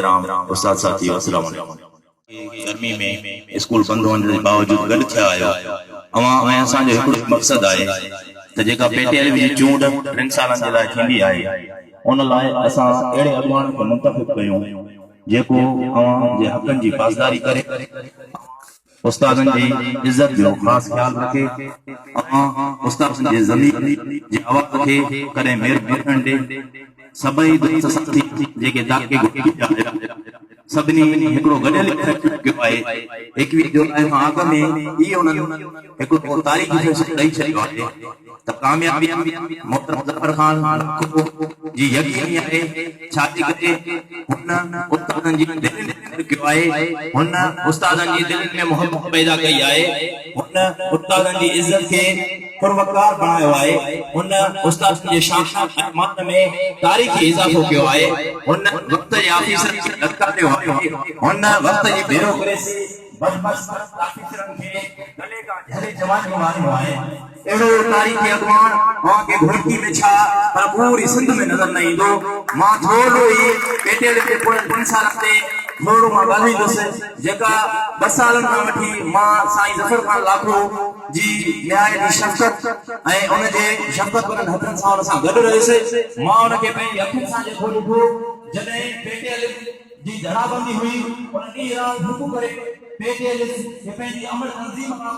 मोहतराम उस्ताद साथी अस्सलाम वालेकुम। गर्मी में स्कूल बंद होने के बावजूद गॾु थिया आहियो अवां ऐं असांजो हिकिड़ो मक़सदु आहे त जेका पेटीएल जी चूंड 3 सालनि जे लाइ थींदी आहे उन लाइ असां अहिड़े अॻुवान खे मुंतख़िब कयूं जेको अवां जे हक़नि जी पासदारी करे उस्तादनि जी इज़त जो ख़ासि ख़्यालु रखे उस्तादनि जे ज़मीन जे आवाज़ खे कॾहिं महिरबानी ॾे सभई दोस्त साथी जेके दाके सभिनी हिकिड़ो गॾियल कयो आहे 21 जुलाई खां अॻु में इहो उन्हनि हिकिड़ो तारीख़ी फ़ैसिलो ॾेई छॾियो आहे त कामयाबी मोहतरम ज़फ़र ख़ान जी यकीनी आहे छाती करे हुन उस्तादनि जी दिलि में कयो आहे हुन उस्तादनि जी दिलि में मोहबत पैदा कई आहे हुन उस्तादनि जी इज़त खे पुरवकार बणायो आहे हुन उस्तादनि जे शान मान में तारीख़ी इज़ाफ़ो कयो आहे हुन वक़्त जे ऑफिसर खे लताड़ियो आहे हुन वक़्त जी ब्यूरोक्रेसी बदबस ऑफिसरनि खे गले का झले जवान मारियो आहे एड़ो तारीख़ी अॻुवान वहां के घोटी में छा पर पूरी सिंध में नज़र न ईंदो मां थोरो ई पेटेल के पोइ 3 साल ते थोरो मां ॻाल्हाईंदुसि जेका 2 सालनि खां वठी मां साईं ज़फ़र ख़ान लाखो जी न्याय जी शफ़क़त ऐं उन जे शफ़क़त वारनि हथनि सां उन सां गॾु रहियुसि मां उन खे पंहिंजे अखियुनि सां जेको ॾिठो जॾहिं पेटेल जी जराबंदी हुई उन ॾींहुं राति हुकू करे पेटेल खे पंहिंजी अमल तंज़ीम खां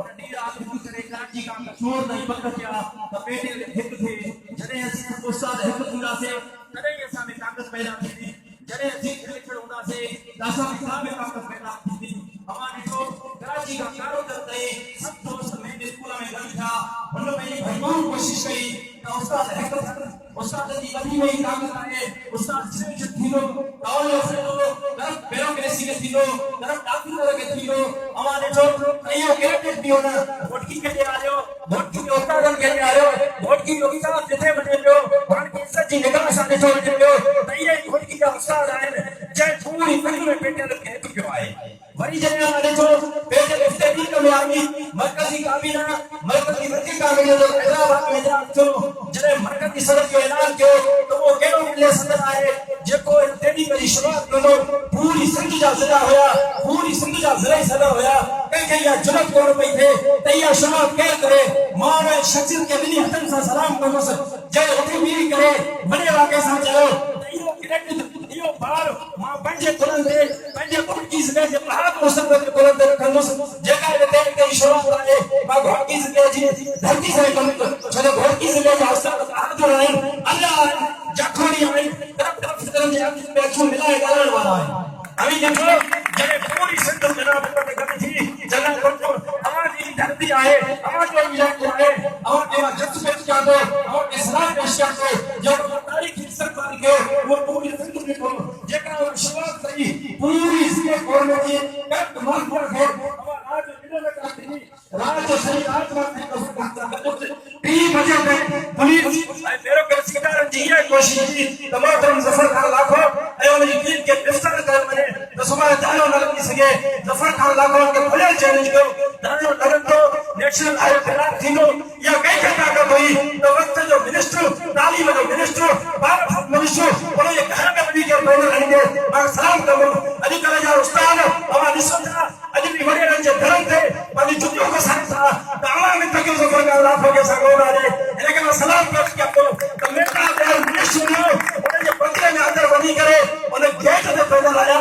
उन ॾींहुं राति हुकू करे कराची खां कशमीर ताईं पक थिया त पेटेल हिकु थिए जॾहिं असीं उस्ताद हिकु थींदासीं तॾहिं असां में ताक़त पैदा थींदी जॾहिं असीं खिलखिल हूंदासीं त असां में ताक़त पैदा थींदी अवां ॾिठो कराची खां कारोतर ताईं सभु दोस्त मेन स्कूल में गॾु थिया हुन पंहिंजी भरपूर कोशिशि कई त उस्ताद हिकु उस्ताद जी वॾी वॾी ताक़त आहे उस्ताद सिर्फ़ थींदो तवलो थींदो तरफ़ ब्यूरोक्रेसी खे थींदो तरफ़ डॉक्टर खे थींदो अवां ॾिठो इहो कैरेक्टर बि हुन वोटकी खे ॾियारियो वोटकी जो उस्तादनि खे ॾियारियो वोटकी जो उस्ताद जिथे वञे पियो पाण खे इज़त जी निगाह सां ॾिठो वञे पियो त इहे वोटकी जा उस्ताद आहिनि जंहिं पूरी फिल्म में पेटेल खे हिकु कयो आहे वरी जॾहिं मां ॾिठो पेटेल इफ्तियारी में आई मरकज़ी काबीना मरकज़ी वज़ीर काबीना जो हैदराबाद में इजलास थियो जॾहिं मरकज़ी सदर जो ऐलान कयो त उहो कहिड़ो मिले सदर आहे जेको इफ्तियारी जी शुरूआत कंदो पूरी सिंध जा ज़िला हुया पूरी सिंध जा ज़िला सदर हुया कंहिंखे इहा जुरत कोन पई थिए त इहा शुरूआत केरु करे मां उन शख़्सियत खे ॿिन्ही हथनि सां सलाम कंदुसि जंहिं उथी बीही करे वॾे वाके सां चयो त इहो इहो ॿार मां पंहिंजे कुलनि ते पंहिंजे घोटकी ज़िले जे पहाड़ मुसलमान जे कुलनि ते रखंदुसि जेका हिते कई शुरूआत आहे मां घोटकी ज़िले जी धरती सां कमु छो जो घोटकी ज़िले जा उस्ताद बहादुर आहिनि अल्लाह जाखोड़ी आहिनि तरफ़ जे अखियुनि में अखियूं मिलाए ॻाल्हाइण वारा आहिनि अभी देखो जॾहिं पूरी सिंध जनाब ते गॾु थी जॾहिं वठो अवां जी धरती आहे अवां जो इलाइक़ो आहे अवां खे जस पेश कयां थो अवां खे सलाह पेश कयां थो जेको तारीख़ी सरकार खे उहो पूरी सिंध में को जेका शुरूआत कई पूरी ज़िले कौम जी कट मार्फत खे अवां राज मिलण का थी राज सही राज में टी बजे में पुलिस ऐं ब्यूरोक्रेसी वारनि जी इहा कोशिश थी त मोहतरम ज़फ़र ख़ान लाखो ऐं उन जी टीम खे गिरफ़्तार कयो वञे त सुभाणे दानो न लॻी सघे ज़फ़र ख़ान लाखो खे खुलियल चैलेंज कयो दानो लॻंदो नेशनल हाईवे ख़िलाफ़ थींदो इहा कंहिंखे ताक़त हुई त वक़्त जो मिनिस्टर तालीम जो मिनिस्टर भारत मिनिस्टर उन जे घर में वञी करे बोल रहंदे मां सलाम कंदो अॼुकल्ह जा उस्ताद अवां ॾिसो था अॼु बि वॾेरनि जे दरनि ते पंहिंजी जुतियूं घसाइनि था त अवां में तकियो ज़फ़र ख़ान लाखो खे साॻियो आहे हिन खे मां सलाम पेश कयां थो त मेटा मिनिस्टर उन जे बदिले में अंदरि वञी करे उन गेट ते पैदल आया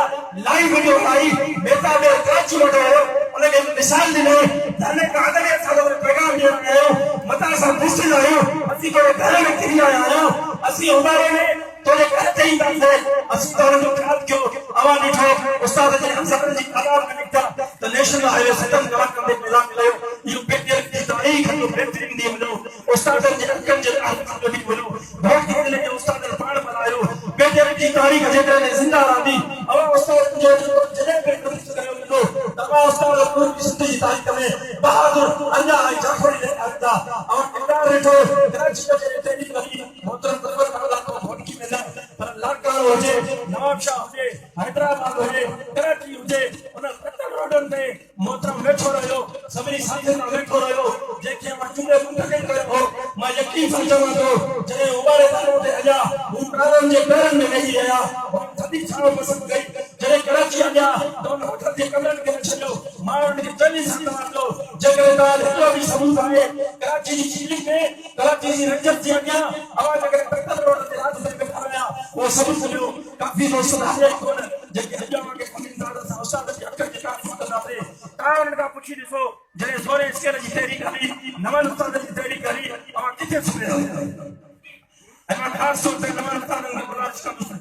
लाइन वीडियो आई मेटा में कराची वटि आयो उन खे मिसाल ॾिनो धरने कागज़ जे सां पैगाम ॾियण आयो मथां असां ख़ुशि आहियूं असीं कहिड़े घर में किरी आया आहियूं असीं उमारे में तोड़े घर ते ईंदासीं असीं त हुनजो ख़्यालु कयो अवां ॾिठो उस्ताद जे हमसफ़रनि जी तादाद में निकिता त नेशनल हाईवे 7 कलाक में ऐलान कयो इहो पेटीएल जी तारीख़ जो बहितरीन ॾींहुं मिलियो उस्तादनि जे अखियुनि जे आख़िर में मिलियो घोटकी ज़िले जे उस्तादनि पाण मल्हायो पेटीएल जी तारीख़ जेकॾहिं ज़िंदा रहंदी अवां उस्तादनि जो जॾहिं बि दुरुस्त कयो वेंदो त अवां उस्ताद पूरी सिंध जी तारीख़ में बहादुर अञा ऐं जाफ़री रहंदा अवां किरदारु ॾिठो कराची जे तेरी वरी मोहतरम ज़फ़र ख़ान लाखो घोटकी में पर लाड़काणो हुजे नवाबशाह हुजे हैदराबाद हुजे कराची हुजे उन रोडनि ते मोहतरम वेठो रहियो सभिनी साथियुनि सां वेठो रहियो जंहिंखे मां चूंडे मुंतक़िल कयो हो मां यकीन सां चवां थो जॾहिं उबारे दानो ते हलिया हू प्राणनि जे पेरनि में वेही रहिया वॾी छांव पसंदि कई जॾहिं कराची अॻियां त उन होटल जे कमरनि खे न छॾियो माण्हुनि खे चङी सां तव्हां जेकॾहिं तव्हां हिकिड़ो बि सबूत आहे कराची जी चीलिंग में कराची जी रंजन जे अॻियां अवां जेकॾहिं तकल रोड ते राति में वेठा रहिया उहो सबूत ॾियो काफ़ी दोस्त आहे कोन जेके अॼु अवांखे ख़मीदार सां उस्ताद जी अखि जे काफ़ी कंदासीं तव्हां उन्हनि खां पुछी ॾिसो जॾहिं सोरे स्केल जी तहरीक हली नवनि उस्ताद जी तहरीक हली अवां किथे सुम्हिया ऐं मां ख़ासि तौर ते नवनि उस्तादनि खे गुज़ारिश कंदुसि